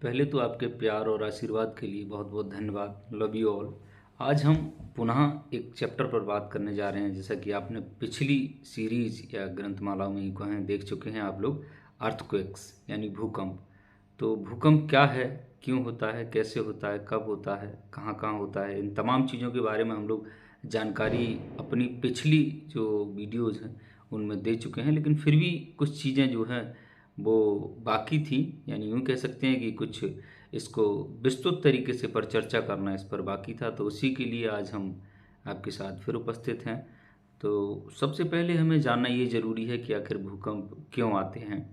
पहले तो आपके प्यार और आशीर्वाद के लिए बहुत बहुत धन्यवाद। Love you all. आज हम पुनः एक चैप्टर पर बात करने जा रहे हैं। जैसा कि आपने पिछली सीरीज या ग्रंथमाला में ही कहें देख चुके हैं आप लोग, अर्थक्वेक्स यानी भूकंप। तो भूकंप क्या है, क्यों होता है, कैसे होता है, कब होता है, कहाँ कहाँ होता है, इन तमाम चीज़ों के बारे में हम लोग जानकारी अपनी पिछली जो वीडियोज़ हैं उनमें दे चुके हैं। लेकिन फिर भी कुछ चीज़ें जो हैं वो बाकी थी, यानी यूँ कह सकते हैं कि कुछ इसको विस्तृत तरीके से पर चर्चा करना इस पर बाकी था। तो उसी के लिए आज हम आपके साथ फिर उपस्थित हैं। तो सबसे पहले हमें जानना ये ज़रूरी है कि आखिर भूकंप क्यों आते हैं,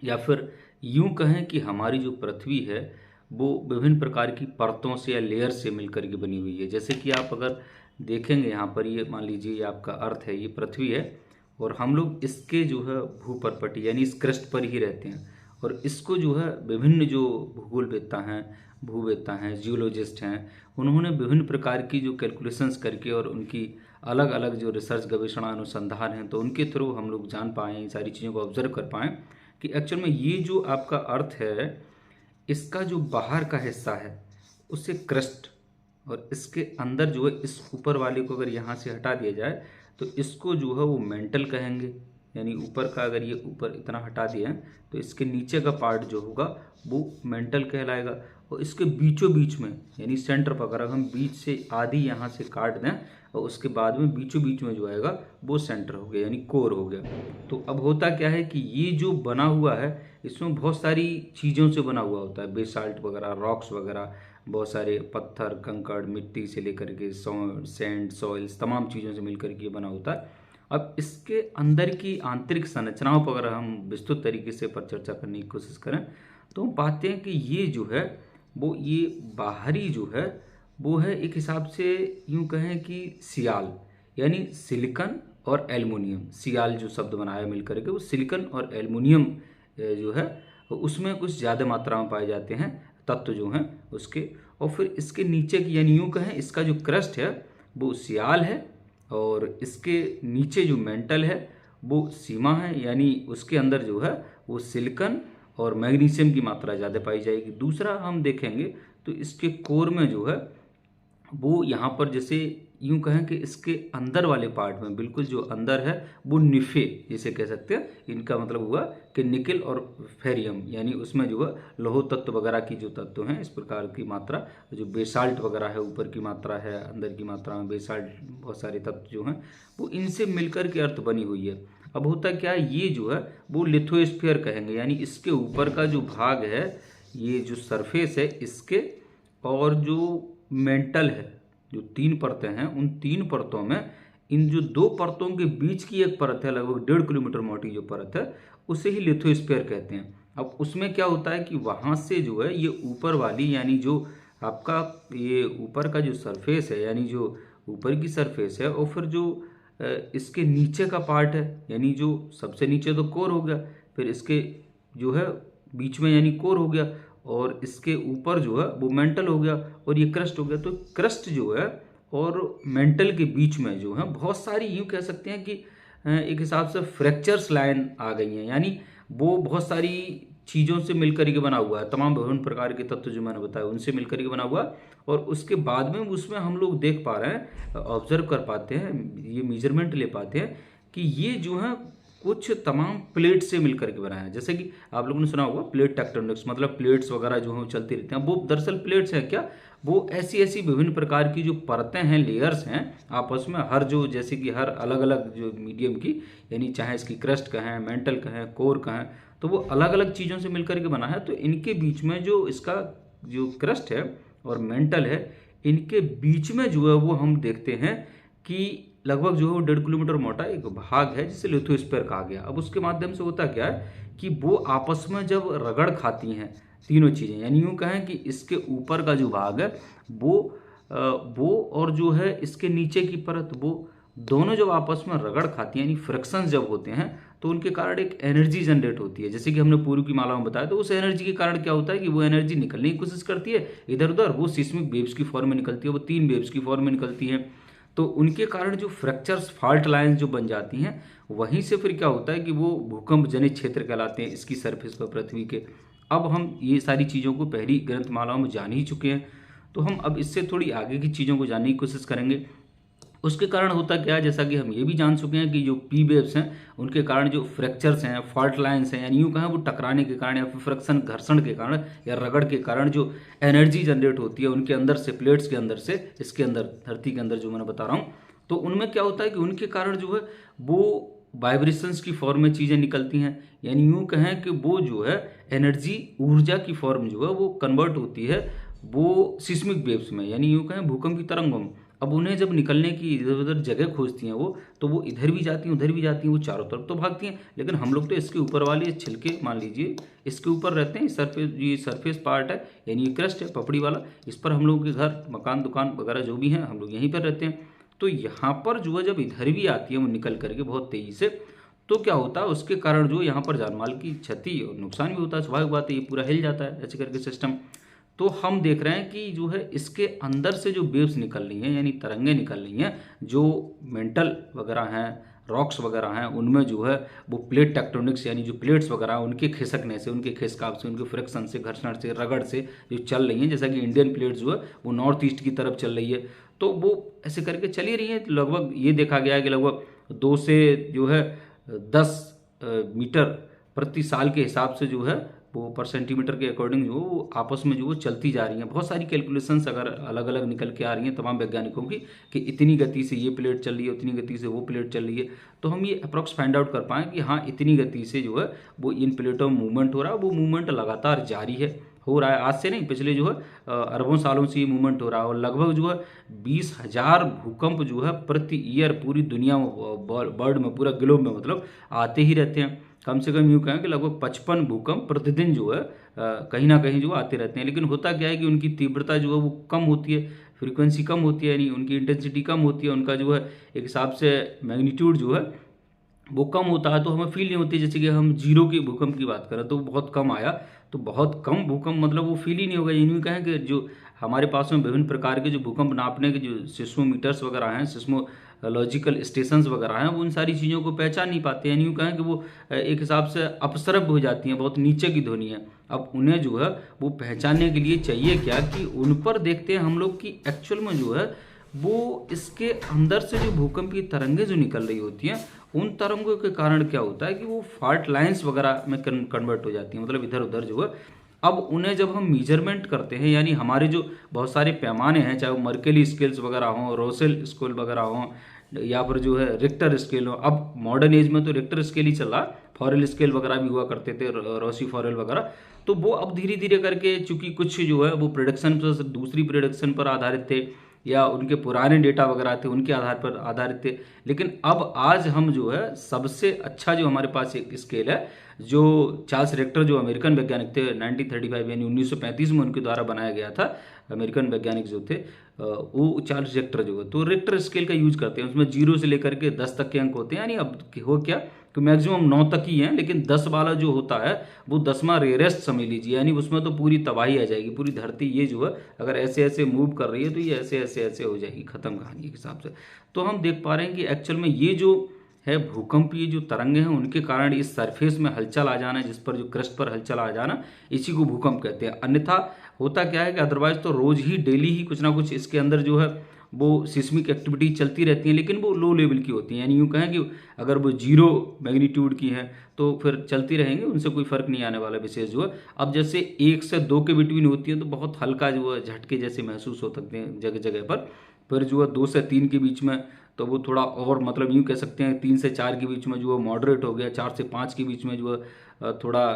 या फिर यूँ कहें कि हमारी जो पृथ्वी है वो विभिन्न प्रकार की परतों से या लेयर से मिलकर के बनी हुई है। जैसे कि आप अगर देखेंगे यहाँ पर, ये मान लीजिए ये आपका अर्थ है, ये पृथ्वी है, और हम लोग इसके जो है भूपर्पटी यानी इस क्रस्ट पर ही रहते हैं। और इसको जो है विभिन्न जो भूगोलवेत्ता हैं, भूवेत्ता हैं, जियोलॉजिस्ट हैं, उन्होंने विभिन्न प्रकार की जो कैलकुलेशंस करके और उनकी अलग अलग जो रिसर्च गवेषणा अनुसंधान हैं, तो उनके थ्रू हम लोग जान पाएँ, इन सारी चीज़ों को ऑब्जर्व कर पाएँ कि एक्चुअल में ये जो आपका अर्थ है, इसका जो बाहर का हिस्सा है उसे क्रस्ट, और इसके अंदर जो है इस ऊपर वाले को अगर यहाँ से हटा दिया जाए तो इसको जो है वो मेंटल कहेंगे। यानी ऊपर का अगर ये ऊपर इतना हटा दिया है तो इसके नीचे का पार्ट जो होगा वो मेंटल कहलाएगा। और इसके बीचों बीच में यानी सेंटर पर अगर हम बीच से आधी यहाँ से काट दें और उसके बाद में बीचों बीच में जो आएगा वो सेंटर हो गया, यानी कोर हो गया। तो अब होता क्या है कि ये जो बना हुआ है इसमें बहुत सारी चीज़ों से बना हुआ होता है, बेसाल्ट वगैरह, रॉक्स वगैरह, बहुत सारे पत्थर, कंकड़, मिट्टी से लेकर के सैंड, सॉइल्स, तमाम चीज़ों से मिलकर के बना होता है। अब इसके अंदर की आंतरिक संरचनाओं पर अगर हम विस्तृत तरीके से पर चर्चा करने की कोशिश करें तो हम पाते हैं कि ये जो है वो ये बाहरी जो है वो है एक हिसाब से यूं कहें कि सियाल, यानी सिलिकॉन और एल्युमिनियम। सियाल जो शब्द बनाया मिलकर के, वो सिलिकॉन और एल्युमिनियम जो है उसमें कुछ ज़्यादा मात्रा में पाए जाते हैं तत्व जो हैं उसके। और फिर इसके नीचे की यानी यूँ कहें इसका जो क्रस्ट है वो सियाल है, और इसके नीचे जो मेंटल है वो सीमा है, यानी उसके अंदर जो है वो सिलिकॉन और मैग्नीशियम की मात्रा ज़्यादा पाई जाएगी। दूसरा हम देखेंगे तो इसके कोर में जो है वो यहाँ पर जैसे यूं कहें कि इसके अंदर वाले पार्ट में बिल्कुल जो अंदर है वो निफे जिसे कह सकते हैं, इनका मतलब हुआ कि निकल और फेरियम, यानी उसमें जो है लोह तत्व वगैरह की जो तत्व हैं इस प्रकार की मात्रा, जो बेसाल्ट वगैरह है ऊपर की मात्रा है, अंदर की मात्रा में बेसाल्ट बहुत सारे तत्व जो हैं वो इनसे मिलकर के अर्थ बनी हुई है। अब होता क्या है, ये जो है वो लिथोस्फीयर कहेंगे, यानी इसके ऊपर का जो भाग है, ये जो सरफेस है इसके, और जो मेंटल है, जो तीन परतें हैं, उन तीन परतों में इन जो दो परतों के बीच की एक परत है लगभग 1.5 किलोमीटर मोटी जो परत है उसे ही लिथोस्फीयर कहते हैं। अब उसमें क्या होता है कि वहाँ से जो है ये ऊपर वाली यानी जो आपका ये ऊपर का जो सरफेस है, यानी जो ऊपर की सरफेस है, और फिर जो इसके नीचे का पार्ट है, यानी जो सबसे नीचे तो कोर हो गया, फिर इसके जो है बीच में यानी कोर हो गया, और इसके ऊपर जो है वो मेंटल हो गया, और ये क्रस्ट हो गया। तो क्रस्ट जो है और मेंटल के बीच में जो है बहुत सारी यूँ कह सकते हैं कि एक हिसाब से फ्रैक्चर्स लाइन आ गई हैं, यानी वो बहुत सारी चीज़ों से मिलकर के बना हुआ है, तमाम विभिन्न प्रकार के तत्व जो मैंने बताया उनसे मिलकर के बना हुआ है। और उसके बाद में उसमें हम लोग देख पा रहे हैं, ऑब्जर्व कर पाते हैं, ये मेजरमेंट ले पाते हैं कि ये जो है कुछ तमाम प्लेट से मिलकर के बनाया है। जैसे कि आप लोगों ने सुना होगा प्लेट टेक्टोनिक्स, मतलब प्लेट्स वगैरह जो हैं चलती रहती हैं, वो दरअसल प्लेट्स हैं क्या, वो ऐसी ऐसी विभिन्न प्रकार की जो परतें हैं, लेयर्स हैं आपस में, हर जो जैसे कि हर अलग अलग जो मीडियम की, यानी चाहे इसकी क्रस्ट कहें, मेंटल कहें, कोर कहें, तो वो अलग अलग चीज़ों से मिलकर के बना है। तो इनके बीच में जो इसका जो क्रस्ट है और मेंटल है, इनके बीच में जो है वो हम देखते हैं कि लगभग जो है वो 1.5 किलोमीटर मोटा एक भाग है जिसे लिथोस्फीयर कहा गया। अब उसके माध्यम से होता क्या है कि वो आपस में जब रगड़ खाती हैं तीनों चीज़ें, यानी यूँ कहें कि इसके ऊपर का जो भाग है वो और जो है इसके नीचे की परत, वो दोनों जब आपस में रगड़ खाती हैं यानी फ्रिक्शंस जब होते हैं तो उनके कारण एक एनर्जी जनरेट होती है। जैसे कि हमने पूर्व की माला में बताया, तो उस एनर्जी के कारण क्या होता है कि वो एनर्जी निकलने की कोशिश करती है इधर उधर, वो सिस्मिक वेव्स की फॉर्म में निकलती है, वो 3 वेव्स की फॉर्म में निकलती है। तो उनके कारण जो फ्रैक्चर्स, फॉल्ट लाइन्स जो बन जाती हैं, वहीं से फिर क्या होता है कि वो भूकंप जनित क्षेत्र कहलाते हैं इसकी सरफेस पर, पृथ्वी के। अब हम ये सारी चीज़ों को पहली ग्रंथमालाओं में जान ही चुके हैं, तो हम अब इससे थोड़ी आगे की चीज़ों को जानने की कोशिश करेंगे। उसके कारण होता क्या है, जैसा कि हम ये भी जान चुके हैं कि जो पी वेव्स हैं उनके कारण जो फ्रैक्चर्स हैं, फॉल्ट लाइन्स हैं, यानी यूँ कहें वो टकराने के कारण या फिर फ्रिक्शन घर्षण के कारण या रगड़ के कारण जो एनर्जी जनरेट होती है उनके अंदर से, प्लेट्स के अंदर से, इसके अंदर धरती के अंदर जो मैंने बता रहा हूँ, तो उनमें क्या होता है कि उनके कारण जो है वो वाइब्रेशंस की फॉर्म में चीज़ें निकलती हैं। यानी यूँ कहें कि वो जो है एनर्जी, ऊर्जा की फॉर्म जो है वो कन्वर्ट होती है वो सिस्मिक वेव्स में, यानी यूँ कहें भूकंप की तरंगों में। अब उन्हें जब निकलने की इधर उधर जगह खोजती हैं वो, तो वो इधर भी जाती हैं, उधर भी जाती हैं, वो चारों तरफ तो भागती हैं, लेकिन हम लोग तो इसके ऊपर वाले छिलके मान लीजिए इसके ऊपर रहते हैं, सरफेस, ये सरफेस पार्ट है यानी ये क्रस्ट है पपड़ी वाला, इस पर हम लोगों के घर, मकान, दुकान वगैरह जो भी हैं हम लोग यहीं पर रहते हैं। तो यहाँ पर जो है जब इधर भी आती है वो निकल करके बहुत तेज़ी से, तो क्या होता है उसके कारण जो यहाँ पर जानमाल की क्षति और नुकसान भी होता है। स्वाभाविक बात है, ये पूरा हिल जाता है ऐसे करके सिस्टम। तो हम देख रहे हैं कि जो है इसके अंदर से जो वेव्स निकल रही हैं यानी तरंगे निकल रही हैं, जो मेंटल वगैरह हैं, रॉक्स वगैरह हैं, उनमें जो है वो प्लेट टेक्टोनिक्स यानी जो प्लेट्स वगैरह उनके खिसकने से, उनके खिसकाव से, उनके फ्रिक्शन से, घर्षण से, रगड़ से जो चल रही हैं, जैसा कि इंडियन प्लेट्स जो है वो नॉर्थ ईस्ट की तरफ चल रही है, तो वो ऐसे करके चली रही है। लगभग ये देखा गया है कि लगभग 2 से जो है 10 मीटर प्रति साल के हिसाब से जो है वो पर सेंटीमीटर के अकॉर्डिंग जो वो आपस में जो वो चलती जा रही हैं। बहुत सारी कैलकुलेशंस अगर अलग अलग निकल के आ रही हैं तमाम वैज्ञानिकों की कि इतनी गति से ये प्लेट चल रही है, उतनी गति से वो प्लेट चल रही है, तो हम ये अप्रॉक्स फाइंड आउट कर पाएँ कि हाँ इतनी गति से जो है वो इन प्लेटों में मूवमेंट हो रहा है। वो मूवमेंट लगातार जारी है, हो रहा है, आज से नहीं, पिछले जो है अरबों सालों से ये मूवमेंट हो रहा है। और लगभग जो है 20,000 भूकंप जो है प्रति ईयर पूरी दुनिया में, वर्ल्ड में, पूरा ग्लोब में मतलब आते ही रहते हैं। कम से कम यूँ कहें कि लगभग 55 भूकंप प्रतिदिन जो है कहीं ना कहीं जो आते रहते हैं। लेकिन होता क्या है कि उनकी तीव्रता जो है वो कम होती है, फ्रीक्वेंसी कम होती है, यानी उनकी इंटेंसिटी कम होती है, उनका जो है एक हिसाब से मैग्नीट्यूड जो है वो कम होता है, तो हमें फील नहीं होती। जैसे कि हम जीरो की भूकंप की बात करें तो बहुत कम आया, तो बहुत कम भूकंप मतलब वो फील ही नहीं होगा। यूँ कहें कि जो हमारे पास में विभिन्न प्रकार के जो भूकंप नापने के जो सिस्मोमीटर्स वगैरह हैं, सिस्मोलॉजिकल स्टेशंस वगैरह हैं, वो उन सारी चीज़ों को पहचान नहीं पाते। यानी यूँ कहें कि वो एक हिसाब से अपसरब हो जाती हैं, बहुत नीचे की ध्वनि है। अब उन्हें जो है वो पहचानने के लिए चाहिए क्या कि उन पर देखते हैं हम लोग कि एक्चुअल में जो है वो इसके अंदर से जो भूकंप की तरंगें जो निकल रही होती हैं, उन तरंगों के कारण क्या होता है कि वो फॉल्ट लाइंस वगैरह में कन्वर्ट हो जाती हैं, मतलब इधर उधर जो है। अब उन्हें जब हम मेजरमेंट करते हैं, यानी हमारे जो बहुत सारे पैमाने हैं, चाहे वो मर्केली स्केल्स वगैरह हों, रोसेल स्केल वगैरह हों, या फिर जो है रिक्टर स्केल हो। अब मॉडर्न एज में तो रिक्टर स्केल ही चल रहा है, फॉरेल स्केल वगैरह भी हुआ करते थे, रोसी फॉरेल वगैरह। तो वो अब धीरे धीरे करके, चूंकि कुछ जो है वो प्रोडक्शन पर, दूसरी प्रोडक्शन पर आधारित थे या उनके पुराने डेटा वगैरह थे उनके आधार पर आधारित थे। लेकिन अब आज हम जो है सबसे अच्छा जो हमारे पास एक स्केल है, जो चार्ल्स रिक्टर जो अमेरिकन वैज्ञानिक थे, 1935 यानी 1935 में उनके द्वारा बनाया गया था, अमेरिकन वैज्ञानिक जो थे वो चार्ल्स रिक्टर जो है, तो रिक्टर स्केल का यूज करते हैं। उसमें 0 से लेकर के 10 तक के अंक होते हैं, यानी अब हो क्या कि मैक्सिमम 9 तक ही हैं, लेकिन 10 वाला जो होता है वो 10वां रेयरेस्ट समझ लीजिए, यानी उसमें तो पूरी तबाही आ जाएगी। पूरी धरती ये जो है अगर ऐसे ऐसे मूव कर रही है तो ये ऐसे ऐसे ऐसे हो जाएगी, खत्म कहानी के हिसाब से। तो हम देख पा रहे हैं कि एक्चुअल में ये जो है भूकंप, ये जो तरंगे हैं उनके कारण इस सरफेस में हलचल आ जाना, जिस पर जो क्रस्ट पर हलचल आ जाना, इसी को भूकंप कहते हैं। अन्यथा होता क्या है कि अदरवाइज तो रोज ही डेली ही कुछ ना कुछ इसके अंदर जो है वो सिस्मिक एक्टिविटी चलती रहती है, लेकिन वो लो लेवल की होती है। यानी यूँ कहें कि अगर वो 0 मैग्नीट्यूड की है तो फिर चलती रहेंगे, उनसे कोई फर्क नहीं आने वाला विशेष जो है। अब जैसे 1 से 2 के बिटवीन होती है तो बहुत हल्का जो है झटके जैसे महसूस हो सकते हैं जगह जगह पर। फिर जो है 2 से 3 के बीच में तो वो थोड़ा और, मतलब यूँ कह सकते हैं 3 से 4 के बीच में जो है मॉडरेट हो गया, 4 से 5 के बीच में जो है थोड़ा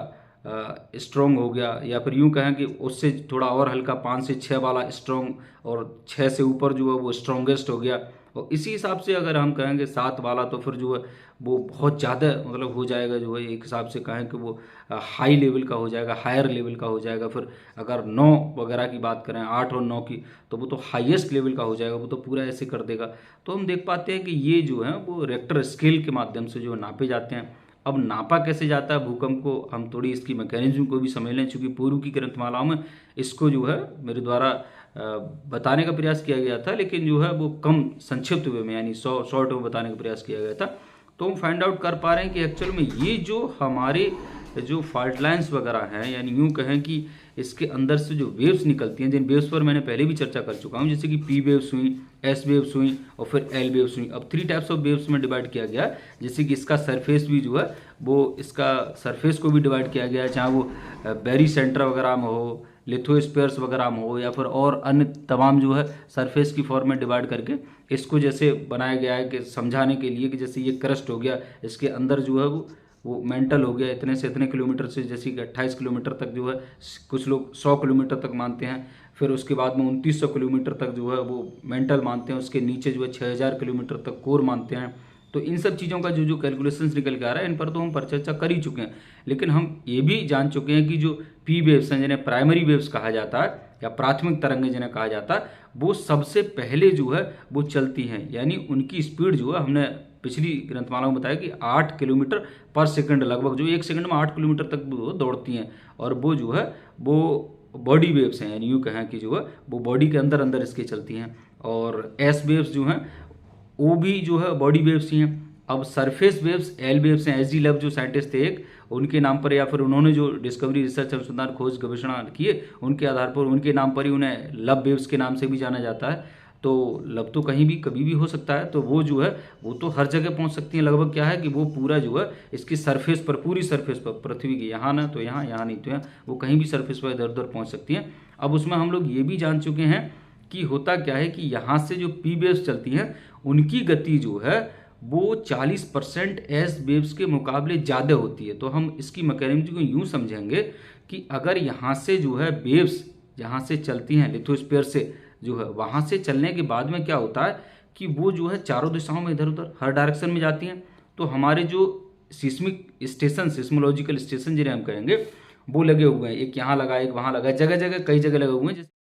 स्ट्रॉन्ग हो गया, या फिर यूँ कहें कि उससे थोड़ा और हल्का 5 से 6 वाला स्ट्रॉन्ग, और 6 से ऊपर जो है वो स्ट्रॉन्गेस्ट हो गया। और इसी हिसाब से अगर हम कहेंगे 7 वाला तो फिर जो है वो बहुत ज़्यादा मतलब हो जाएगा, जो है एक हिसाब से कहें कि वो हाई लेवल का हो जाएगा, हायर लेवल का हो जाएगा। फिर अगर 9 वगैरह की बात करें, 8 और 9 की, तो वो तो हाईएस्ट लेवल का हो जाएगा, वो तो पूरा ऐसे कर देगा। तो हम देख पाते हैं कि ये जो है वो रेक्टर स्केल के माध्यम से जो नापे जाते हैं। अब नापा कैसे जाता है भूकंप को, हम थोड़ी इसकी मैकेनिज्म को भी समझ लें, चूँकि पूर्व की ग्रंथमालाओं में इसको जो है मेरे द्वारा बताने का प्रयास किया गया था, लेकिन जो है वो कम संक्षिप्त वे में, यानी शॉर्ट में बताने का प्रयास किया गया था। तो हम फाइंड आउट कर पा रहे हैं कि एक्चुअल में ये जो हमारे जो फॉल्ट लाइन्स वगैरह हैं, यानी यूँ कहें कि इसके अंदर से जो वेव्स निकलती हैं, जिन वेव्स पर मैंने पहले भी चर्चा कर चुका हूँ, जैसे कि पी वेव्स हुई, एस वेव्स हुई और फिर एल वेव्स हुई। अब 3 टाइप्स ऑफ वेव्स में डिवाइड किया गया, जैसे कि इसका सरफेस भी जो है वो, इसका सरफेस को भी डिवाइड किया गया है, चाहे वो बेरी सेंटर वगैरह में हो, लिथोस्फीयर्स वगैरह में हो, या फिर और अन्य तमाम जो है सरफेस की फॉर्म में डिवाइड करके इसको जैसे बनाया गया है कि समझाने के लिए कि जैसे ये क्रस्ट हो गया, इसके अंदर जो है वो मेंटल हो गया, इतने से इतने किलोमीटर से, जैसे कि 28 किलोमीटर तक जो है, कुछ लोग 100 किलोमीटर तक मानते हैं, फिर उसके बाद में 2900 किलोमीटर तक जो है वो मेंटल मानते हैं, उसके नीचे जो है 6000 किलोमीटर तक कोर मानते हैं। तो इन सब चीज़ों का जो कैलकुलेशंस निकल के आ रहा है, इन पर तो हम पर चर्चा कर ही चुके हैं, लेकिन हम ये भी जान चुके हैं कि जो पी वेव्स हैं, जिन्हें प्राइमरी वेव्स कहा जाता है या प्राथमिक तरंगें जिन्हें कहा जाता है, वो सबसे पहले जो है वो चलती हैं, यानी उनकी स्पीड जो है, हमने पिछली ग्रंथमाला में बताया कि 8 किलोमीटर पर सेकंड लगभग, जो 1 सेकंड में 8 किलोमीटर तक वो दौड़ती हैं, और वो जो है वो बॉडी वेव्स हैं, यानी यूँ कहें कि जो है वो बॉडी के अंदर अंदर इसके चलती हैं। और एस वेव्स जो हैं वो भी जो है बॉडी वेव्स ही हैं। अब सरफेस वेव्स, एल वेव्स हैं, एस डी लव जो साइंटिस्ट थे एक, उनके नाम पर, या फिर उन्होंने जो डिस्कवरी, रिसर्च, अनुसंधान, खोज, गवेषणा किए, उनके आधार पर उनके नाम पर ही उन्हें लव वेव्स के नाम से भी जाना जाता है। तो लव तो कहीं भी कभी भी हो सकता है, तो वो जो है वो तो हर जगह पहुंच सकती है लगभग। क्या है कि वो पूरा जो है इसकी सरफेस पर, पूरी सरफेस पर, पृथ्वी की, यहाँ ना तो यहाँ, यहाँ नहीं तो यहाँ, वो कहीं भी सरफेस पर इधर उधर पहुँच सकती हैं। अब उसमें हम लोग ये भी जान चुके हैं कि होता क्या है कि यहाँ से जो पी वेव्स चलती हैं, उनकी गति जो है वो 40% एस वेव्स के मुकाबले ज़्यादा होती है। तो हम इसकी मैकेनिज्म को यूँ समझेंगे कि अगर यहाँ से जो है वेव्स जहाँ से चलती हैं लिथोस्फीयर से जो है, वहाँ से चलने के बाद में क्या होता है कि वो जो है चारों दिशाओं में इधर उधर हर डायरेक्शन में जाती हैं। तो हमारे जो सिस्मिक स्टेशन, सिस्मोलॉजिकल स्टेशन जिन्हें हम कहेंगे, वो लगे हुए हैं, एक यहाँ लगा, एक वहाँ लगा, जगह जगह कई जगह लगे हुए हैं।